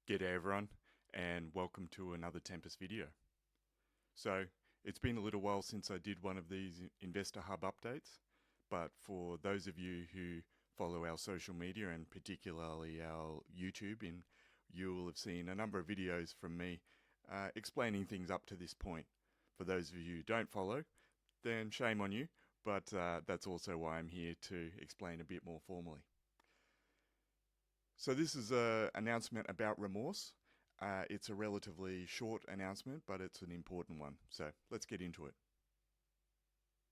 G'day everyone, and welcome to another Tempest video. So, it's been a little while since I did one of these Investor Hub updates, but for those of you who follow our social media and particularly our YouTube, you will have seen a number of videos from me explaining things up to this point. For those of you who don't follow, then shame on you, but that's also why I'm here to explain a bit more formally. So this is an announcement about Remorse. It's a relatively short announcement, but it's an important one. So let's get into it.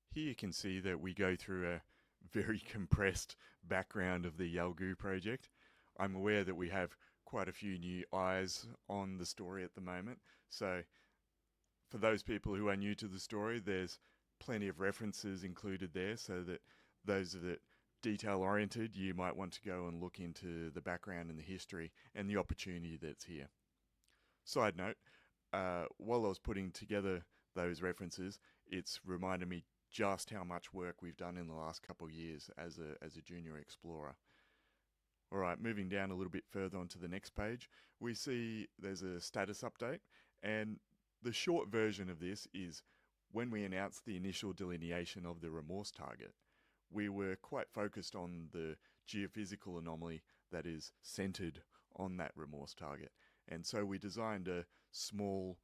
Here you can see that we go through a very compressed background of the Yalgoo project. I'm aware that we have quite a few new eyes on the story at the moment. So for those people who are new to the story, there's plenty of references included there so that those that detail oriented, you might want to go and look into the background and the history and the opportunity that's here. Side note, while I was putting together those references, it's reminded me just how much work we've done in the last couple of years as a junior explorer. All right, moving down a little bit further onto the next page, we see there's a status update, and the short version of this is when we announced the initial delineation of the Remorse Target, we were quite focused on the geophysical anomaly that is centered on that Remorse Target. And so we designed a small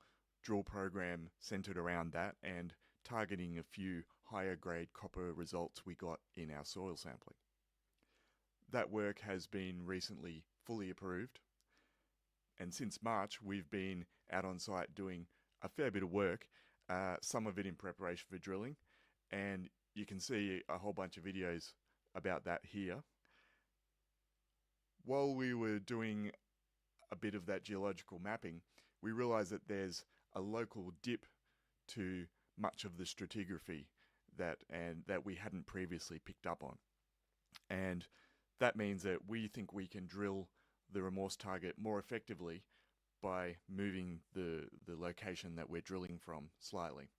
drill program centered around that and targeting a few higher grade copper results we got in our soil sampling. That work has been recently fully approved. And since March, we've been out on site doing a fair bit of work, some of it in preparation for drilling. And you can see a whole bunch of videos about that here. While we were doing a bit of that geological mapping, we realized that there's a local dip to much of the stratigraphy that we hadn't previously picked up on. And that means that we think we can drill the Remorse target more effectively by moving the location that we're drilling from slightly.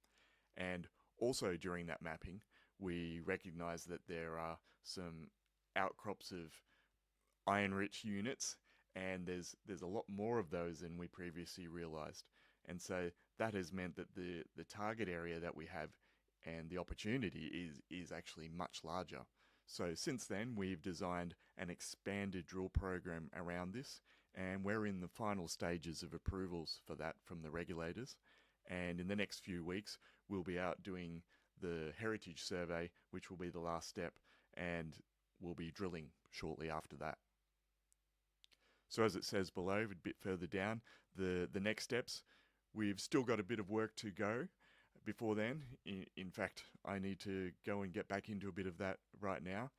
And also during that mapping, we recognize that there are some outcrops of iron-rich units, and there's a lot more of those than we previously realized. And so that has meant that the target area that we have and the opportunity is actually much larger. So since then, we've designed an expanded drill program around this, and we're in the final stages of approvals for that from the regulators. And in the next few weeks, we'll be out doing the heritage survey, which will be the last step, and we'll be drilling shortly after that. So as it says below, a bit further down, the next steps, we've still got a bit of work to go before then. In fact, I need to go and get back into a bit of that right now.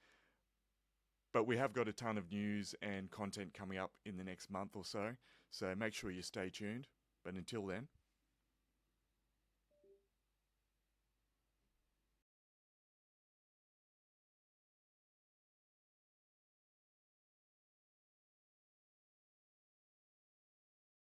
But we have got a ton of news and content coming up in the next month or so, so make sure you stay tuned. But until then,